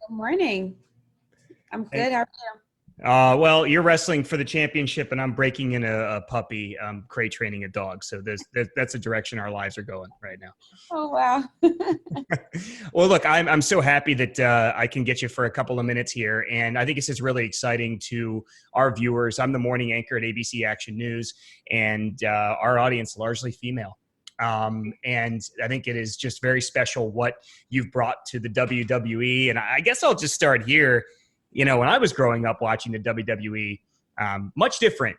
Good morning. I'm Hey, good. How are well, you're wrestling for the championship, and I'm breaking in a puppy, crate training a dog. So that's the direction our lives are going right now. you? Oh, wow. Well, look, I'm so happy that I can get you for a couple of minutes here, and I think this is really exciting to our viewers. I'm the morning anchor at ABC Action News, and our audience largely female. And I think it is just very special what you've brought to the WWE. And I guess I'll just start here. When I was growing up watching the WWE, much different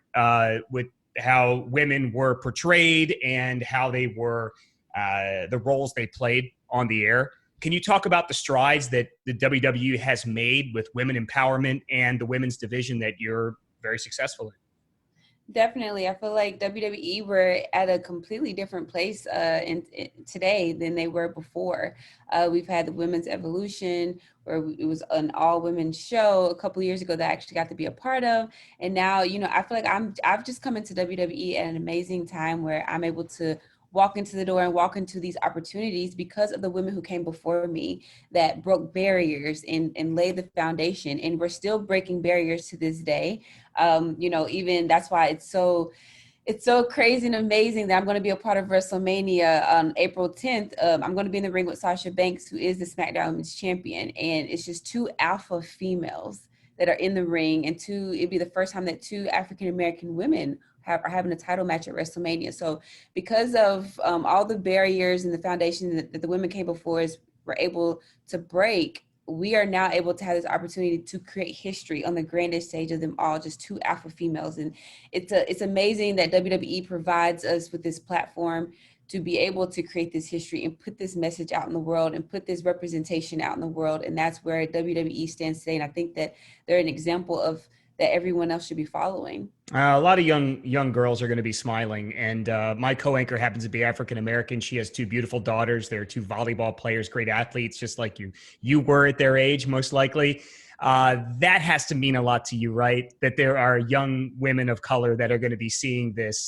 with how women were portrayed and how they were the roles they played on the air. Can you talk about the strides that the WWE has made with women empowerment and the women's division that you're very successful in? Definitely. I feel like WWE were at a completely different place today than they were before. We've had the women's evolution where it was an all women show a couple of years ago that I actually got to be a part of. And now, I feel like I've just come into WWE at an amazing time where I'm able to walk into the door and walk into these opportunities because of the women who came before me that broke barriers and laid the foundation. And we're still breaking barriers to this day. Even that's why it's so crazy and amazing that I'm going to be a part of WrestleMania on April 10th. I'm going to be in the ring with Sasha Banks, who is the SmackDown Women's Champion. And it's just two alpha females that are in the ring. And it'd be the first time that two African-American women are having a title match at WrestleMania. So because of all the barriers and the foundation that the women came before us were able to break, we are now able to have this opportunity to create history on the grandest stage of them all, just two alpha females. And it's amazing that WWE provides us with this platform to be able to create this history and put this message out in the world and put this representation out in the world. And that's where WWE stands today. And I think that they're an example of that everyone else should be following. A lot of young girls are going to be smiling, and my co-anchor happens to be African American. She has two beautiful daughters. They're two volleyball players, great athletes, just like you were at their age, most likely. That has to mean a lot to you, right? That there are young women of color that are going to be seeing these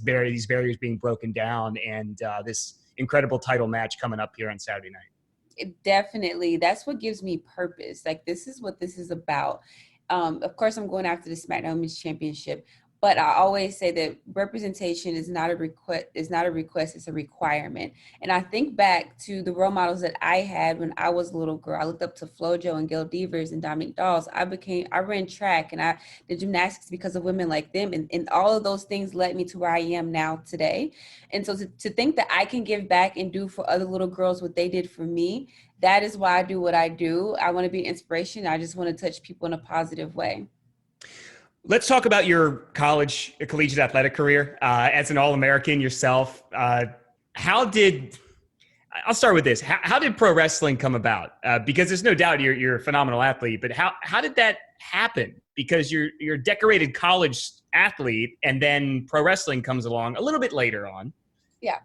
barriers being broken down, and this incredible title match coming up here on Saturday night. Definitely, that's what gives me purpose. Like, this is what this is about. Of course, I'm going after the SmackDown Women's Championship, but I always say that representation is not a request. Is not a request. It's a requirement. And I think back to the role models that I had when I was a little girl. I looked up to FloJo and Gail Devers and Dominique Dawes. I ran track and I did gymnastics because of women like them. And all of those things led me to where I am now today. And so to think that I can give back and do for other little girls what they did for me, that is why I do what I do. I want to be an inspiration. I just want to touch people in a positive way. Let's talk about your collegiate athletic career as an All-American yourself. How did I'll start with this. How did pro wrestling come about? Because there's no doubt you're a phenomenal athlete, but how did that happen? Because you're a decorated college athlete, and then pro wrestling comes along a little bit later on. Yeah.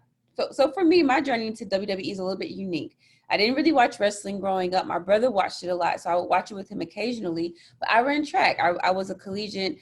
So for me, my journey into WWE is a little bit unique. I didn't really watch wrestling growing up. My brother watched it a lot, so I would watch it with him occasionally. But I ran track. I was a collegiate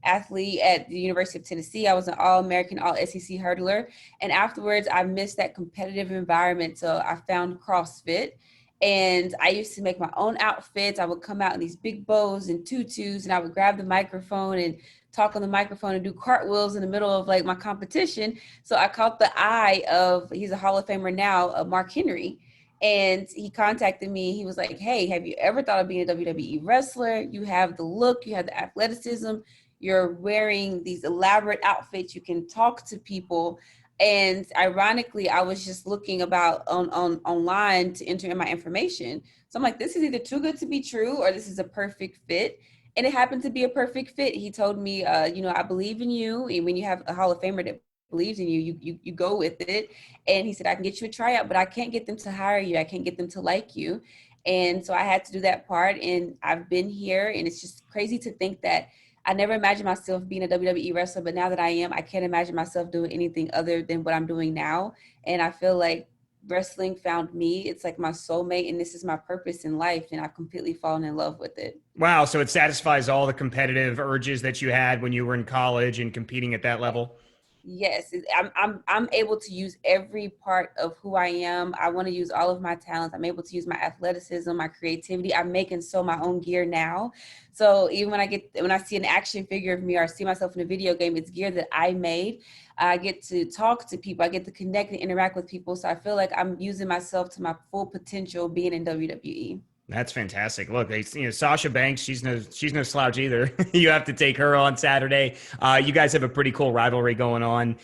athlete at the University of Tennessee. I was an All-American, All-SEC hurdler. And afterwards, I missed that competitive environment, so I found CrossFit. And I used to make my own outfits. I would come out in these big bows and tutus, and I would grab the microphone and talk on the microphone and do cartwheels in the middle of like my competition. So I caught the eye of, he's a Hall of Famer now, Mark Henry. And he contacted me. He was like, hey, have you ever thought of being a WWE wrestler? You have the look, you have the athleticism, you're wearing these elaborate outfits, you can talk to people. And ironically, I was just looking about online to enter in my information. So I'm like, this is either too good to be true or this is a perfect fit. And it happened to be a perfect fit. He told me, I believe in you. And when you have a Hall of Famer that believes in you, you go with it. And he said, I can get you a tryout, but I can't get them to hire you. I can't get them to like you. And so I had to do that part. And I've been here. And it's just crazy to think that I never imagined myself being a WWE wrestler, but now that I am, I can't imagine myself doing anything other than what I'm doing now. And I feel like wrestling found me. It's like my soulmate, and this is my purpose in life. And I've completely fallen in love with it. Wow, so it satisfies all the competitive urges that you had when you were in college and competing at that level. Yes, I'm able to use every part of who I am. I want to use all of my talents. I'm able to use my athleticism, my creativity. I'm making sew my own gear now. So even when I see an action figure of me or I see myself in a video game, it's gear that I made. I get to talk to people. I get to connect and interact with people. So I feel like I'm using myself to my full potential being in WWE. That's fantastic. Look, Sasha Banks, she's no slouch either. You have to take her on Saturday. You guys have a pretty cool rivalry going on.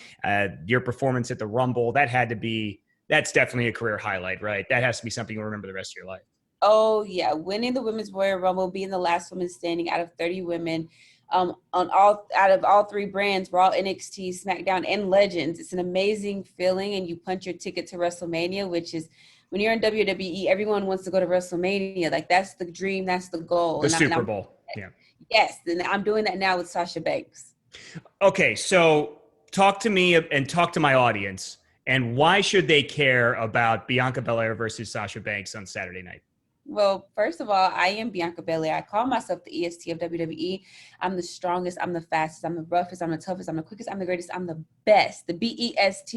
Your performance at the Rumble, that's definitely a career highlight, right? That has to be something you'll remember the rest of your life. Oh yeah, winning the Women's Royal Rumble, being the last woman standing out of 30 women, on all out of all three brands, Raw, NXT, SmackDown, and Legends. It's an amazing feeling, and you punch your ticket to WrestleMania, which is when you're in WWE, everyone wants to go to WrestleMania. Like that's the dream, that's the goal. The And Super I'm Bowl. Yeah. yes, and I'm doing that now with Sasha Banks. Okay, so talk to me and talk to my audience. And why should they care about Bianca Belair versus Sasha Banks on Saturday night? Well, first of all, I am Bianca Belair. I call myself the EST of WWE. I'm the strongest, I'm the fastest, I'm the roughest, I'm the toughest, I'm the quickest, I'm the greatest, I'm the best, the BEST.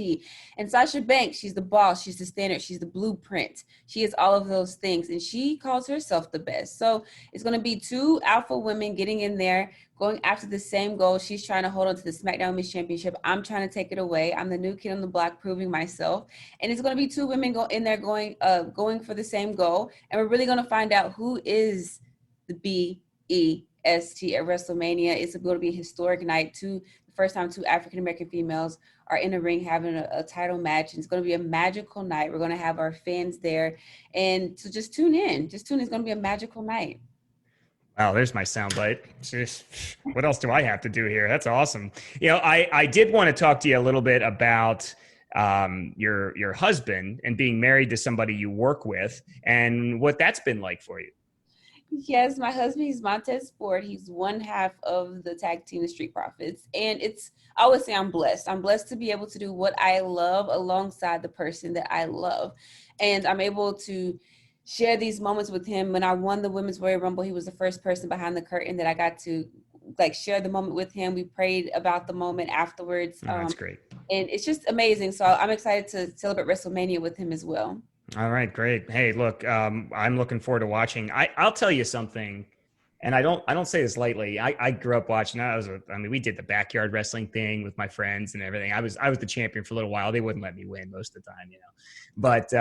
And Sasha Banks, she's the boss, she's the standard, she's the blueprint. She is all of those things, and she calls herself the best. So it's going to be two alpha women getting in there, going after the same goal. She's trying to hold on to the SmackDown Women's Championship. I'm trying to take it away. I'm the new kid on the block, proving myself. And it's going to be two women going for the same goal. And we're really going to find out who is the BEST at WrestleMania. It's going to be a historic night. The first time two African American females are in a ring having a title match. And it's going to be a magical night. We're going to have our fans there, and so just tune in. It's going to be a magical night. Wow, there's my soundbite. What else do I have to do here? That's awesome. I did want to talk to you a little bit about your husband and being married to somebody you work with and what that's been like for you. Yes, my husband is Montez Ford. He's one half of the tag team, the Street Profits. And I would say I'm blessed. I'm blessed to be able to do what I love alongside the person that I love. And I'm able to share these moments with him. When I won the Women's Royal Rumble, he was the first person behind the curtain that I got to share the moment with him. We prayed about the moment afterwards. Oh, that's great. And it's just amazing. So I'm excited to celebrate WrestleMania with him as well. All right, great. Hey, look, I'm looking forward to watching. I'll tell you something, and I don't say this lightly. I grew up watching. We did the backyard wrestling thing with my friends and everything. I was the champion for a little while. They wouldn't let me win most of the time, But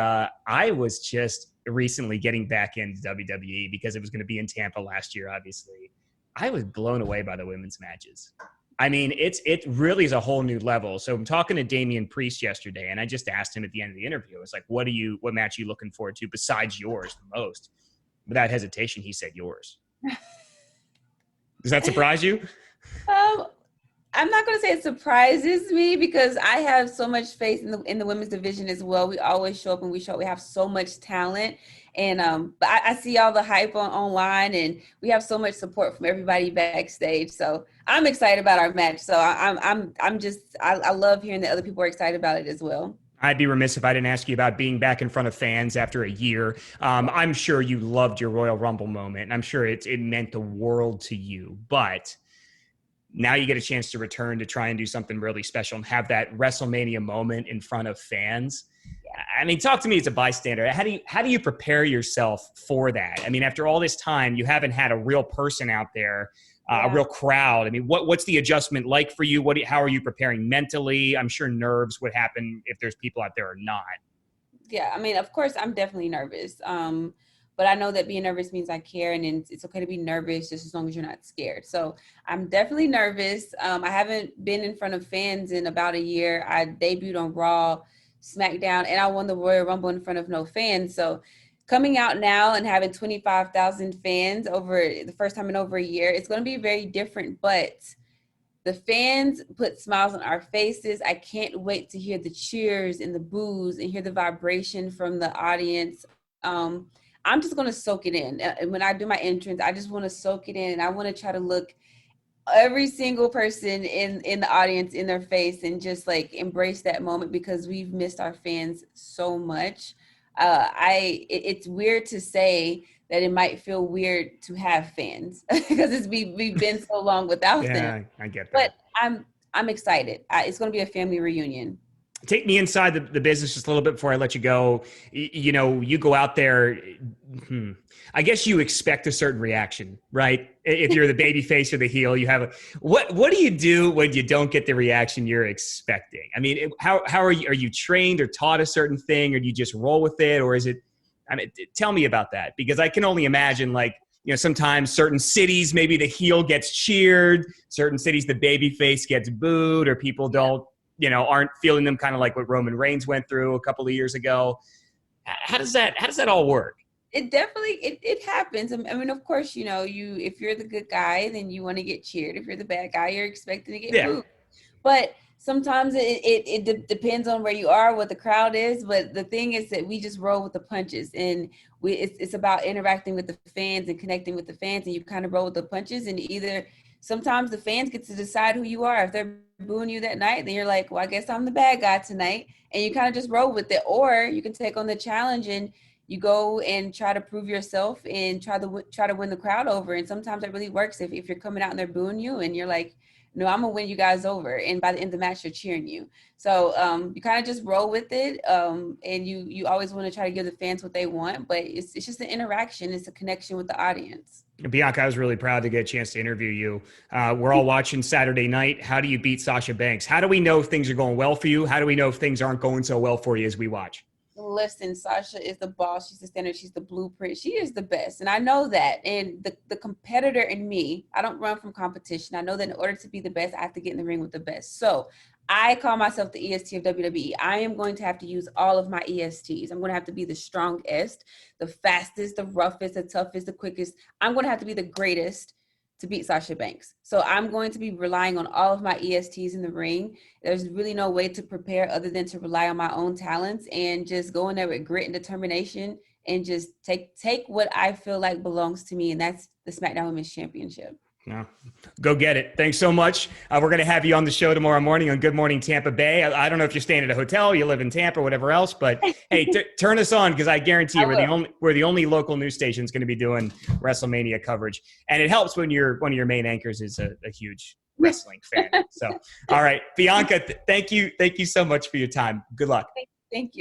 I was just recently getting back into WWE because it was going to be in Tampa last year. Obviously, I was blown away by the women's matches. I mean, it really is a whole new level. So I'm talking to Damian Priest yesterday, and I just asked him at the end of the interview, I was like, what match are you looking forward to besides yours the most? Without hesitation, he said yours. Does that surprise you? I'm not going to say it surprises me because I have so much faith in the women's division as well. We always show up and we have so much talent. And but I see all the hype online, and we have so much support from everybody backstage. So I'm excited about our match. So I love hearing that other people are excited about it as well. I'd be remiss if I didn't ask you about being back in front of fans after a year. I'm sure you loved your Royal Rumble moment, and I'm sure it meant the world to you. But now you get a chance to return to try and do something really special and have that WrestleMania moment in front of fans. I mean, talk to me as a bystander. How do you prepare yourself for that? I mean, after all this time, you haven't had a real person out there, a real crowd. I mean, what's the adjustment like for you? How are you preparing mentally? I'm sure nerves would happen if there's people out there or not. Yeah, I mean, of course, I'm definitely nervous. But I know that being nervous means I care, and it's okay to be nervous just as long as you're not scared. So I'm definitely nervous. I haven't been in front of fans in about a year. I debuted on Raw, SmackDown, and I won the Royal Rumble in front of no fans. So coming out now and having 25,000 fans over the first time in over a year, it's going to be very different. But the fans put smiles on our faces. I can't wait to hear the cheers and the boos and hear the vibration from the audience. I'm just going to soak it in. And when I do my entrance, I just want to soak it in. And I want to try to look every single person in the audience in their face and just embrace that moment because we've missed our fans so much. It's weird to say that it might feel weird to have fans because we've been so long without them. Yeah, I get that. But I'm excited. It's going to be a family reunion. Take me inside the business just a little bit before I let you go. You know, you go out there. I guess you expect a certain reaction, right? If you're the baby face or the heel, you have what do you do when you don't get the reaction you're expecting? I mean, how are you trained or taught a certain thing, or do you just roll with it, or is it? I mean, tell me about that, because I can only imagine, like, you know, sometimes certain cities, maybe the heel gets cheered, certain cities the baby face gets booed, or people don't, you know, aren't feeling them, kind of like what Roman Reigns went through a couple of years ago. How does that all work? It definitely it happens. I mean, of course, you know, if you're the good guy, then you want to get cheered. If you're the bad guy, you're expecting to get Yeah. booed. But sometimes it depends on where you are, what the crowd is. But the thing is that we just roll with the punches, and it's about interacting with the fans and connecting with the fans, and you kind of roll with the punches. And either sometimes the fans get to decide who you are. If they're booing you that night, then you're like, well, I guess I'm the bad guy tonight, and you kind of just roll with it. Or you can take on the challenge and you go and try to prove yourself and try to win the crowd over. And sometimes it really works if you're coming out and they're booing you and you're like, no, I'm gonna win you guys over. And by the end of the match, they're cheering you. So you kind of just roll with it. And you always want to try to give the fans what they want, but it's just an interaction. It's a connection with the audience. Bianca, I was really proud to get a chance to interview you. We're all watching Saturday night. How do you beat Sasha Banks? How do we know if things are going well for you? How do we know if things aren't going so well for you as we watch? Listen, Sasha is the boss. She's the standard. She's the blueprint. She is the best. And I know that. And the competitor in me, I don't run from competition. I know that in order to be the best, I have to get in the ring with the best. So I call myself the EST of WWE. I am going to have to use all of my ESTs. I'm going to have to be the strongest, the fastest, the roughest, the toughest, the quickest. I'm going to have to be the greatest to beat Sasha Banks. So I'm going to be relying on all of my ESTs in the ring. There's really no way to prepare other than to rely on my own talents and just go in there with grit and determination and just take what I feel like belongs to me. And that's the SmackDown Women's Championship. No, go get it. Thanks so much. We're going to have you on the show tomorrow morning on Good Morning Tampa Bay. I don't know if you're staying at a hotel, you live in Tampa, or whatever else, but hey, turn us on, because I guarantee you we're the only local news station that's going to be doing WrestleMania coverage. And it helps when one of your main anchors is a huge wrestling fan. So, all right, Bianca, thank you so much for your time. Good luck. Thank you.